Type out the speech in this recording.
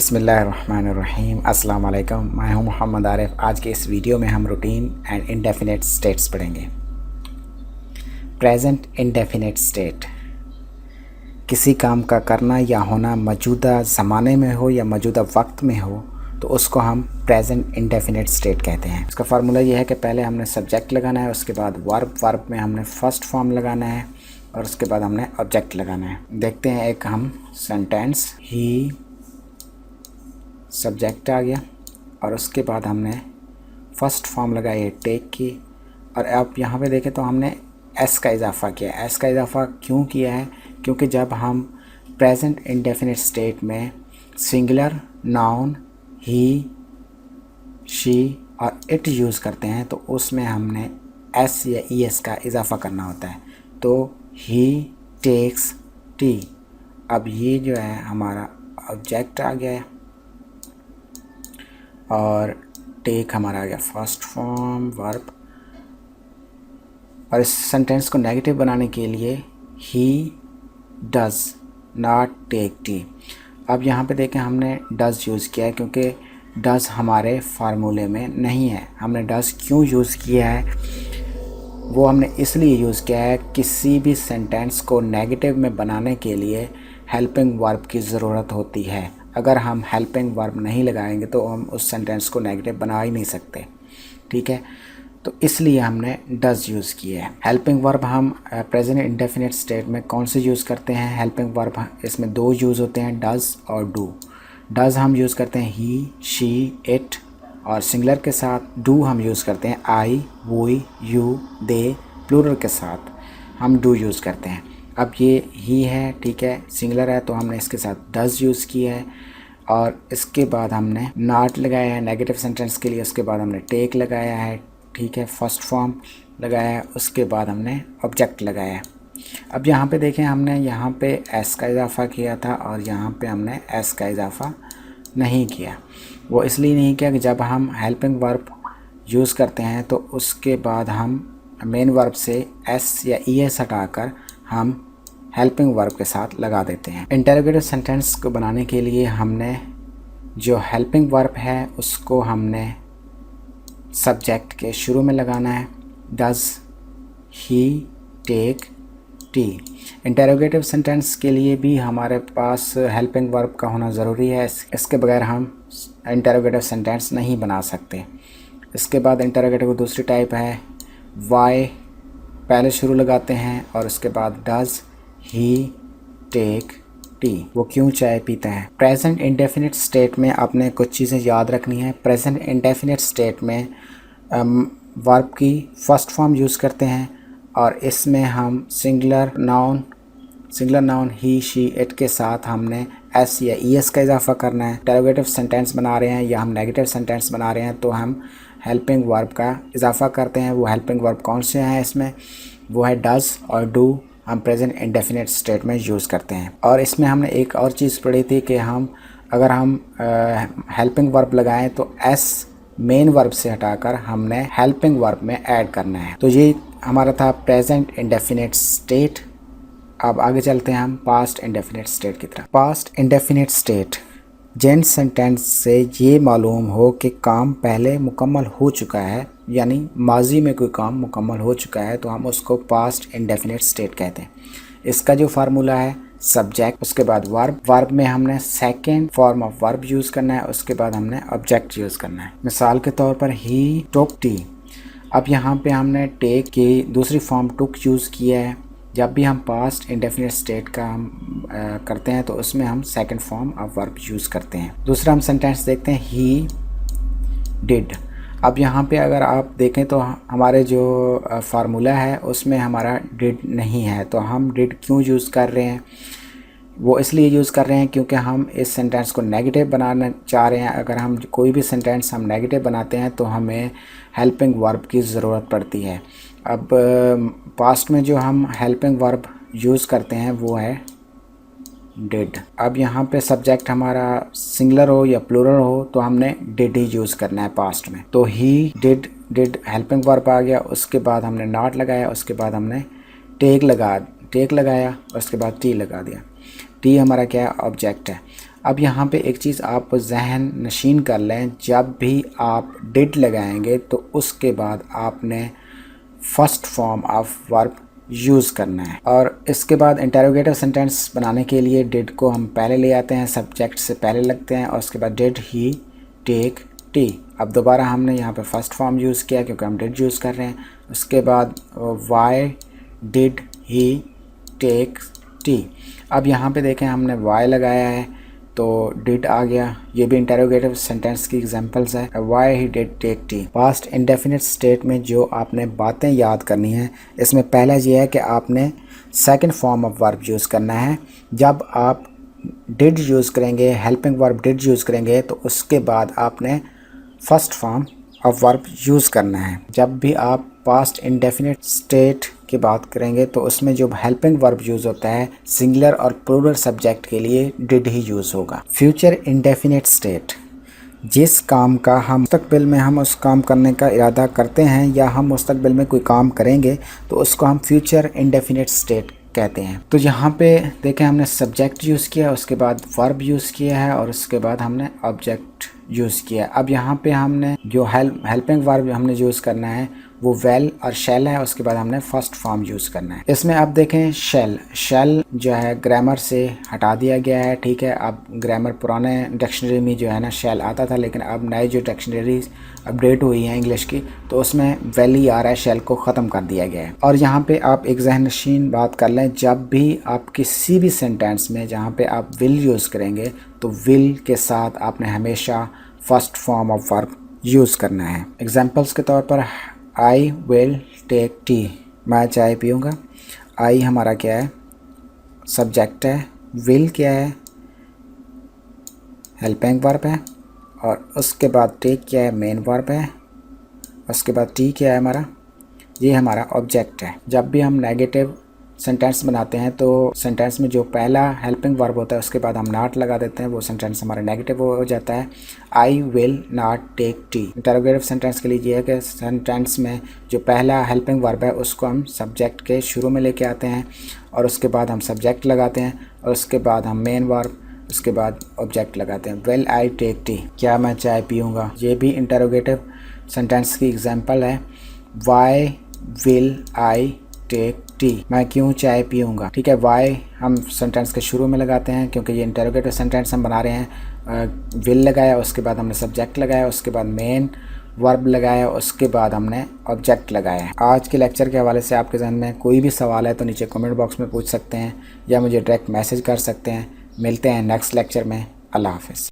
बिस्मिल्लाहिर्रहमानिर्रहीम। अस्सलाम वालेकुम। मैं हूं मोहम्मद आरिफ। आज के इस वीडियो में हम रूटीन एंड इंडेफिनिट स्टेट्स पढ़ेंगे। प्रेजेंट इंडेफिनिट स्टेट किसी काम का करना या होना मौजूदा ज़माने में हो या मौजूदा वक्त में हो तो उसको हम प्रेजेंट इंडेफिनिट स्टेट कहते हैं। इसका फार्मूला ये है कि पहले हमने सब्जेक्ट लगाना है, उसके बाद वर्ब में हमने फर्स्ट फॉर्म लगाना है और उसके बाद हमने ऑब्जेक्ट लगाना है। देखते हैं एक हम सेंटेंस। ही सब्जेक्ट आ गया और उसके बाद हमने फर्स्ट फॉर्म लगाई है टेक की, और अब यहाँ पे देखें तो हमने एस का इजाफ़ा किया। एस का इजाफ़ा क्यों किया है? क्योंकि जब हम प्रेजेंट इंडेफिनिट स्टेट में सिंगुलर नाउन ही, शी और इट यूज़ करते हैं तो उसमें हमने एस या ई एस का इजाफ़ा करना होता है। तो ही टेक्स टी। अब ये जो है हमारा ऑब्जेक्ट आ गया है और टेक हमारा आ गया फर्स्ट फॉर्म वर्ब। और इस सेंटेंस को नेगेटिव बनाने के लिए he does not take tea. अब यहाँ पे देखें हमने डज़ यूज़ किया है क्योंकि डज़ हमारे फार्मूले में नहीं है। हमने डज़ क्यों यूज़ किया है? वो हमने इसलिए यूज़ किया है किसी भी सेंटेंस को नेगेटिव में बनाने के लिए हेल्पिंग वर्ब की ज़रूरत होती है। अगर हम हेल्पिंग वर्ब नहीं लगाएंगे तो हम उस सेंटेंस को नेगेटिव बना ही नहीं सकते। ठीक है, तो इसलिए हमने डज़ यूज़ किया है। हेल्पिंग वर्ब हम प्रेजेंट इंडेफिनिट स्टेट में कौन से यूज़ करते हैं? हेल्पिंग वर्ब इसमें दो यूज़ होते हैं, डज़ और डू। डज़ हम यूज़ करते हैं ही, शी, इट, और सिंगुलर के साथ। डू हम यूज़ करते हैं आई, वी, यू, दे। प्लूरल के साथ हम डू यूज़ करते हैं। अब ये ही है, ठीक है, सिंगुलर है तो हमने इसके साथ डज़ यूज़ किया है और इसके बाद हमने नॉट लगाया है नेगेटिव सेंटेंस के लिए। उसके बाद हमने टेक लगाया है, ठीक है, फर्स्ट फॉर्म लगाया है। उसके बाद हमने ऑब्जेक्ट लगाया है। अब यहाँ पे देखें हमने यहाँ पे एस का इजाफ़ा किया था और यहाँ पे हमने एस का इजाफ़ा नहीं किया। वो इसलिए नहीं किया कि जब हम हेल्पिंग वर्ब यूज़ करते हैं तो उसके बाद हम मेन वर्ब से एस या ई एस हटाकर हम हेल्पिंग वर्ब के साथ लगा देते हैं। इंटरोगेटिव सेंटेंस को बनाने के लिए हमने जो हेल्पिंग वर्ब है उसको हमने सब्जेक्ट के शुरू में लगाना है। Does he take tea. Interrogative sentence के लिए भी हमारे पास हेल्पिंग वर्ब का होना ज़रूरी है। इसके बगैर हम इंटरोगेटिव सेंटेंस नहीं बना सकते। इसके बाद इंटरोगेटिव की दूसरी टाइप है वाई। पहले शुरू लगाते हैं और उसके बाद डज़ ही टेक टी। वो क्यों चाय पीता है? प्रेजेंट इंडेफिनिट स्टेट में आपने कुछ चीज़ें याद रखनी है। प्रेजेंट इंडेफिनिट स्टेट में वर्ब की फर्स्ट फॉर्म यूज़ करते हैं और इसमें हम singular noun he, she, it के साथ हमने एस या ई एस का इजाफ़ा करना है। इंटरोगेटिव सेंटेंस बना रहे हैं या हम नेगेटिव सेंटेंस बना रहे हैं तो हम हेल्पिंग वर्ब का इजाफ़ा करते हैं। वो हेल्पिंग वर्ब कौन से हैं इसमें? वो है डज़ और डू। हम प्रेजेंट इंडेफिनिट स्टेट में यूज़ करते हैं। और इसमें हमने एक और चीज़ पढ़ी थी कि अगर हम हेल्पिंग वर्ब लगाएं तो एस मेन वर्ब से हटाकर हमने हेल्पिंग वर्ब में ऐड करना है। तो ये हमारा था प्रेजेंट इंडेफिनिट स्टेट। अब आगे चलते हैं हम पास्ट इंडेफिनिट स्टेट की तरफ। पास्ट इंडेफिनिट स्टेट जिन सेंटेंस से ये मालूम हो कि काम पहले मुकम्मल हो चुका है, यानी माजी में कोई काम मुकम्मल हो चुका है, तो हम उसको पास्ट इंडेफिनिट स्टेट कहते हैं। इसका जो फार्मूला है सब्जेक्ट, उसके बाद वर्ब में हमने second form of verb use करना है, उसके बाद हमने ऑब्जेक्ट यूज़ करना है। मिसाल के तौर पर ही टुक टी। अब यहाँ पे हमने टेक की दूसरी फॉर्म टुक यूज़ किया है। जब भी हम पास्ट इंडेफिनिट स्टेट का हम करते हैं तो उसमें हम second form of verb use करते हैं। दूसरा हम सेंटेंस देखते हैं ही डिड। अब यहाँ पे अगर आप देखें तो हमारे जो फार्मूला है उसमें हमारा डिड नहीं है, तो हम डिड क्यों यूज़ कर रहे हैं? वो इसलिए यूज़ कर रहे हैं क्योंकि हम इस सेंटेंस को नेगेटिव बनाना चाह रहे हैं। अगर हम कोई भी सेंटेंस हम नेगेटिव बनाते हैं तो हमें हेल्पिंग वर्ब की ज़रूरत पड़ती है। अब पास्ट में जो हम हेल्पिंग वर्ब यूज़ करते हैं वो है डिड। अब यहाँ पे सब्जेक्ट हमारा सिंगुलर हो या प्लूरल हो तो हमने डिड ही यूज़ करना है पास्ट में। तो ही डिड हेल्पिंग वर्ब आ गया। उसके बाद हमने नॉट लगाया, उसके बाद हमने टेक लगाया, उसके बाद टी लगा दिया। टी हमारा क्या है? ऑब्जेक्ट है। अब यहाँ पे एक चीज़ आप जहन नशीन कर लें, जब भी आप डिड लगाएंगे तो उसके बाद आपने first form of verb use करना है। और इसके बाद इंटरोगेटिव सेंटेंस बनाने के लिए डिड को हम पहले ले आते हैं, सब्जेक्ट से पहले लगते हैं, और उसके बाद डिड ही टेक टी। अब दोबारा हमने यहाँ पे फर्स्ट फॉर्म यूज़ किया क्योंकि हम डिड यूज़ कर रहे हैं। उसके बाद why did he take tea. अब यहाँ पे देखें हमने वाई लगाया है तो डिड आ गया। ये भी इंटरोगेटिव सेंटेंस की एग्जांपल्स है। Why he did take tea. Past indefinite state में जो आपने बातें याद करनी हैं, इसमें पहला ये है कि आपने second form of verb use करना है। जब आप डिड यूज़ करेंगे, हेल्पिंग वर्ब डिड यूज़ करेंगे, तो उसके बाद आपने first form of verb use करना है। जब भी आप पास्ट इंडेफिनिट स्टेट की बात करेंगे तो उसमें जो हेल्पिंग वर्ब यूज़ होता है सिंगुलर और प्लूरल सब्जेक्ट के लिए डिड ही यूज़ होगा। फ्यूचर इंडेफिनिट स्टेट, जिस काम का हम मुस्तकबिल में हम उस काम करने का इरादा करते हैं या हम मुस्तकबिल में कोई काम करेंगे तो उसको हम फ्यूचर इंडेफिनिट स्टेट कहते हैं। तो यहाँ पे देखें हमने सब्जेक्ट यूज़ किया, उसके बाद वर्ब यूज़ किया है और उसके बाद हमने ऑब्जेक्ट यूज़ किया। अब यहाँ पे हमने जो हेल्पिंग वर्ब हमने यूज़ करना है वो वेल और शेल है, उसके बाद हमने फर्स्ट फॉर्म यूज़ करना है। इसमें अब देखें शेल जो है ग्रामर से हटा दिया गया है, ठीक है। अब ग्रामर पुराने डिक्शनरी में जो है ना शेल आता था, लेकिन अब नई जो डिक्शनरीज अपडेट हुई हैं इंग्लिश की तो उसमें वेल ही आ रहा है, शेल को ख़त्म कर दिया गया है। और यहाँ पे आप एक ज़हन नशीन बात कर लें, जब भी आप किसी भी सेंटेंस में जहाँ पे आप विल यूज़ करेंगे तो विल के साथ आपने हमेशा first form of verb use करना है। एग्जांपल्स के तौर पर आई विल टेक टी, मैं चाय पीऊँगा। आई हमारा क्या है, सब्जेक्ट है। विल क्या है, हेल्पिंग वर्ब है। और उसके बाद टेक क्या है, मेन वर्ब है। उसके बाद टी क्या है हमारा, ये हमारा ऑब्जेक्ट है। जब भी हम नेगेटिव सेंटेंस बनाते हैं तो सेंटेंस में जो पहला हेल्पिंग वर्ब होता है उसके बाद हम नॉट लगा देते हैं, वो सेंटेंस हमारा नेगेटिव हो जाता है। I will not take tea. Interrogative sentence के लिए ये है कि सेंटेंस में जो पहला हेल्पिंग वर्ब है उसको हम सब्जेक्ट के शुरू में लेके आते हैं और उसके बाद हम सब्जेक्ट लगाते हैं और उसके बाद हम मेन वर्ब, उसके बाद ऑब्जेक्ट लगाते हैं। विल आई टेक टी, क्या मैं चाय पीऊँगा। ये भी इंटरोगेटिव सेंटेंस की एग्जाम्पल है। Why will I take tea, मैं क्यों चाय पीऊँगा, ठीक है। वाई हम सेंटेंस के शुरू में लगाते हैं क्योंकि ये इंटरोगेटिव सेंटेंस हम बना रहे हैं। विल लगाया, उसके बाद हमने सब्जेक्ट लगाया, उसके बाद मेन वर्ब लगाया, उसके बाद हमने ऑब्जेक्ट लगाया। आज के लेक्चर के हवाले से आपके जहन में कोई भी सवाल है तो नीचे कमेंट बॉक्स में पूछ सकते हैं या मुझे डायरेक्ट मैसेज कर सकते हैं। मिलते हैं नेक्स्ट लेक्चर में। अल्लाह हाफ़िज़।